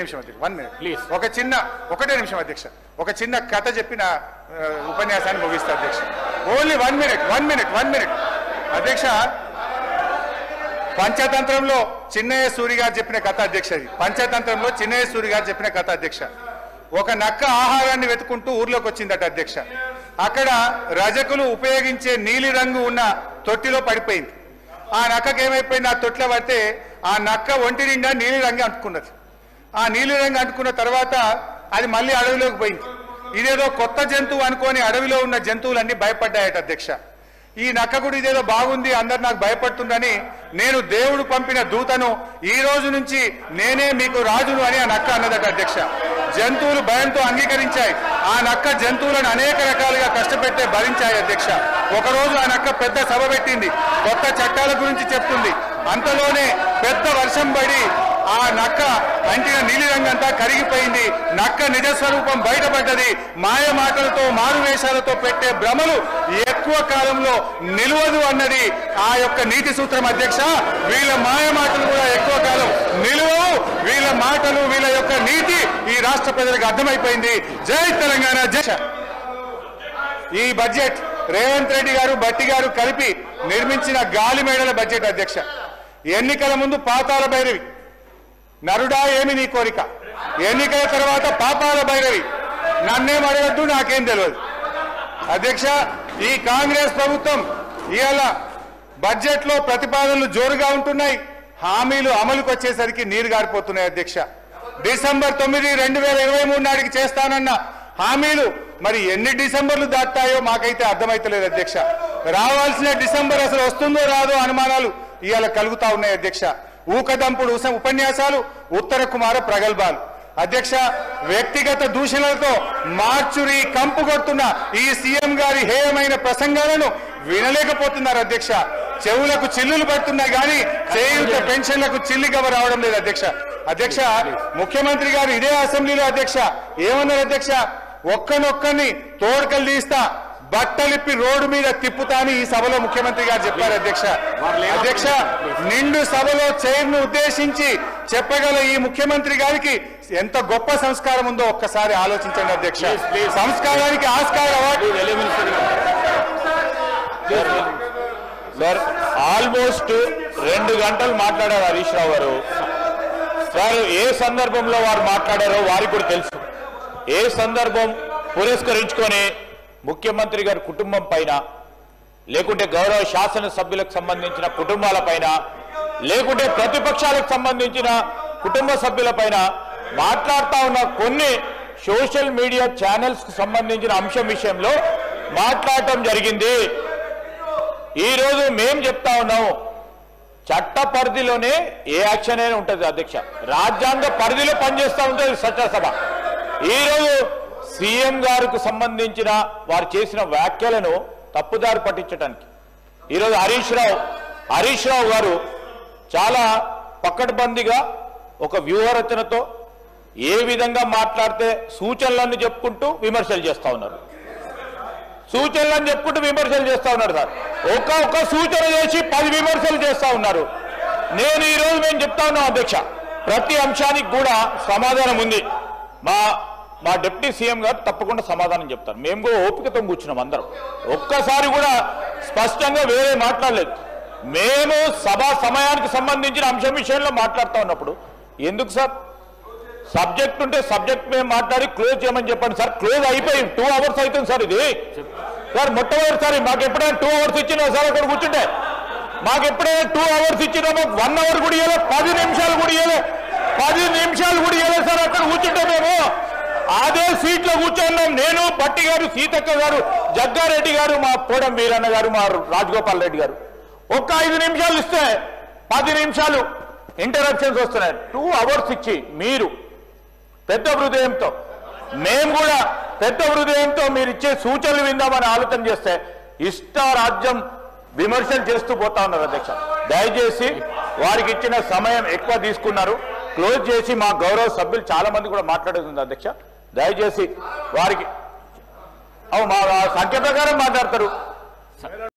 నిమిషం అధ్యక్ష 1 minute please ఒకటే నిమిషం అధ్యక్ష ఒక చిన్న కథ చెప్పిన ఉపన్యాసాన్ని ముగిస్తా అధ్యక్ష ఓన్లీ 1 minute అధ్యక్ష పంచతంత్రంలో చిన్నయ్య సూరి గారు చెప్పిన కథ అధ్యక్ష ఇది పంచతంత్రంలో చిన్నయ్య సూరి గారు చెప్పిన కథ అధ్యక్ష ఒక నక్క ఆహారాన్ని వెతుకుంటూ ఊర్లోకి వచ్చిందట అధ్యక్ష అక్కడ రజకులు ఉపయోగించే నీలి రంగు ఉన్న తొట్టిలో పడిపోయింది ఆ నక్కకి ఏమైపోయింది ఆ తొట్టిలో పడితే ఆ నక్క ఒంటి నిండా నీలి రంగు అంటుకున్నది ఆ నీలి రంగు అంటుకున్న తర్వాత అది మళ్ళీ అడవిలోకి పోయింది ఇదేదో కొత్త జంతువు అనుకొని అడవిలో ఉన్న జంతువులన్నీ భయపడ్డాయట అధ్యక్ష ఈ నక్క కూడా ఇదేదో బాగుంది అందరు నాకు భయపడుతుందని నేను దేవుడు పంపిన దూతను ఈ రోజు నుంచి నేనే మీకు రాజును అని ఆ నక్క అన్నదట అధ్యక్ష జంతువులు భయంతో అంగీకరించాయి ఆ నక్క జంతువులను అనేక రకాలుగా కష్టపెట్టే భరించాయి అధ్యక్ష ఒకరోజు ఆ నక్క పెద్ద సభ పెట్టింది కొత్త చట్టాల గురించి చెప్తుంది అంతలోనే పెద్ద వర్షం పడి ఆ నక్క అంటిన నీలిరంగంతా కరిగిపోయింది నక్క నిజస్వరూపం బయటపడ్డది మాయ మాటలతో మారువేషాలతో పెట్టే భ్రమలు ఎక్కువ కాలంలో నిలవదు అన్నది ఆ యొక్క నీతి సూత్రం అధ్యక్ష వీళ్ళ మాయ మాటలు కూడా ఎక్కువ కాలం నిలవవు వీళ్ళ మాటలు వీళ్ళ యొక్క నీతి ఈ రాష్ట్ర ప్రజలకు అర్థమైపోయింది జై తెలంగాణ జై ఈ బడ్జెట్ రేవంత్ రెడ్డి గారు భట్టి గారు కలిపి నిర్మించిన గాలి మేడల బడ్జెట్ అధ్యక్ష ఎన్నికల ముందు పాతాల భైరవి నరుడా ఏమి నీ కోరిక ఎన్నికల తర్వాత పాపాల భైరవి నన్నేం అడగద్దు నాకేం తెలియదు అధ్యక్ష ఈ కాంగ్రెస్ ప్రభుత్వం ఇవాళ బడ్జెట్ లో ప్రతిపాదనలు జోరుగా ఉంటున్నాయి హామీలు అమలుకు వచ్చేసరికి నీరు గారిపోతున్నాయి అధ్యక్ష డిసెంబర్ 9, 2023 నాటికి చేస్తానన్న హామీలు మరి ఎన్ని డిసెంబర్లు దాటాయో మాకైతే అర్థమైతలేదు అధ్యక్ష రావాల్సిన డిసెంబర్ అసలు వస్తుందో రాదో అనుమానాలు ఇవాళ కలుగుతా ఉన్నాయి అధ్యక్ష ఊకదంపుడు ఉపన్యాసాలు ఉత్తర కుమార ప్రగల్భాలు అధ్యక్ష వ్యక్తిగత దూషణలతో మార్చురి కంపు కొడుతున్న ఈ సీఎం గారి హేయమైన ప్రసంగాలను వినలేకపోతున్నారు అధ్యక్ష చెవులకు చిల్లులు పడుతున్నాయి కానీ చేయూత పెన్షన్లకు చిల్లిగవ రావడం లేదు అధ్యక్ష అధ్యక్ష ముఖ్యమంత్రి గారు ఇదే అసెంబ్లీలో అధ్యక్ష ఏమన్నారు అధ్యక్ష ఒక్కనొక్కని తోడుకలు తీస్తా బట్టలిప్పి రోడ్డు మీద తిప్పుతా అని ఈ సభలో ముఖ్యమంత్రి గారు చెప్పారు అధ్యక్ష అధ్యక్ష నిండు సభలో చైర్ను ఉద్దేశించి చెప్పగల ఈ ముఖ్యమంత్రి గారికి ఎంత గొప్ప సంస్కారం ఉందో ఒక్కసారి ఆలోచించండి అధ్యక్ష సంస్కారానికి ఆస్కార అవార్డు సార్ ఆల్మోస్ట్ 2 గంటలు మాట్లాడారు హరీష్ రావు గారు సార్ ఏ సందర్భంలో వారు మాట్లాడారో వారికి కూడా తెలుసు ఏ సందర్భం పురస్కరించుకొని ముఖ్యమంత్రి గారి కుటుంబం పైన లేకుంటే గౌరవ శాసనసభ్యులకు సంబంధించిన కుటుంబాల పైన లేకుంటే ప్రతిపక్షాలకు సంబంధించిన కుటుంబ సభ్యుల పైన మాట్లాడుతూ ఉన్న కొన్ని సోషల్ మీడియా ఛానల్స్ కు సంబంధించిన అంశం విషయంలో మాట్లాడటం జరిగింది ఈ రోజు మేము చెప్తా ఉన్నాం చట్ట పరిధిలోనే ఏ యాక్షన్ అయినా ఉంటుంది అధ్యక్ష రాజ్యాంగ పరిధిలో పనిచేస్తూ ఉంటుంది చట్టసభ ఈ రోజు సీఎం గారికి సంబంధించిన వారు చేసిన వ్యాఖ్యలను తప్పుదారి పట్టించడానికి ఈరోజు హరీష్ రావు గారు చాలా పకడ్బందీగా ఒక వ్యూహరచనతో ఏ విధంగా మాట్లాడితే సూచనలను చెప్పుకుంటూ విమర్శలు చేస్తా ఉన్నారు సూచనలను చెప్పుకుంటూ విమర్శలు చేస్తా ఉన్నారు సార్ ఒక్క సూచన చేసి 10 విమర్శలు చేస్తా ఉన్నారు నేను ఈ రోజు మేము చెప్తా ఉన్నాం అధ్యక్ష ప్రతి అంశానికి కూడా సమాధానం ఉంది మా డిప్యూటీ సీఎం గారు తప్పకుండా సమాధానం చెప్తారు మేము కూడా ఓపికతో కూర్చున్నాం అందరం ఒక్కసారి కూడా స్పష్టంగా వేరే మాట్లాడలేదు మేము సభా సమయానికి సంబంధించిన అంశం విషయంలో మాట్లాడుతూ ఉన్నప్పుడు ఎందుకు సార్ సబ్జెక్ట్ ఉంటే సబ్జెక్ట్ మేము మాట్లాడి క్లోజ్ చేయమని చెప్పండి సార్ క్లోజ్ అయిపోయి 2 hours అవుతుంది సార్ ఇది సార్ మొట్టమొదటిసారి మాకు ఎప్పుడైనా 2 hours ఇచ్చినా సార్ అక్కడ కూర్చుంటే మాకు ఎప్పుడైనా 2 hours ఇచ్చినా మాకు 1 hour కూడా ఇవ్వలేదు 10 నిమిషాలు కూడా ఇవ్వలేదు 10 నిమిషాలు కూడా ఇవ్వలేదు సార్ అక్కడ కూర్చుంటే మేము అదే సీట్లో కూర్చున్నాం నేను భట్టి గారు సీతక్క గారు జగ్గారెడ్డి గారు మా పోడం వీరన్న గారు మా రాజగోపాల్ రెడ్డి గారు ఒక్క 5 నిమిషాలు ఇస్తే 10 నిమిషాలు ఇంటరప్షన్స్ వస్తున్నాయి 2 hours ఇచ్చి మీరు పెద్ద హృదయంతో మేము కూడా పెద్ద హృదయంతో మీరు ఇచ్చే సూచనలు విందామని ఆలోచన చేస్తే ఇష్టారాజ్యం విమర్శలు చేస్తూ పోతా ఉన్నారు అధ్యక్ష దయచేసి వారికి ఇచ్చిన సమయం ఎక్కువ తీసుకున్నారు క్లోజ్ చేసి మా గౌరవ సభ్యులు చాలా మంది కూడా మాట్లాడుతుంది అధ్యక్ష దయచేసి వారికి మా సంఖ్య ప్రకారం మాట్లాడతారు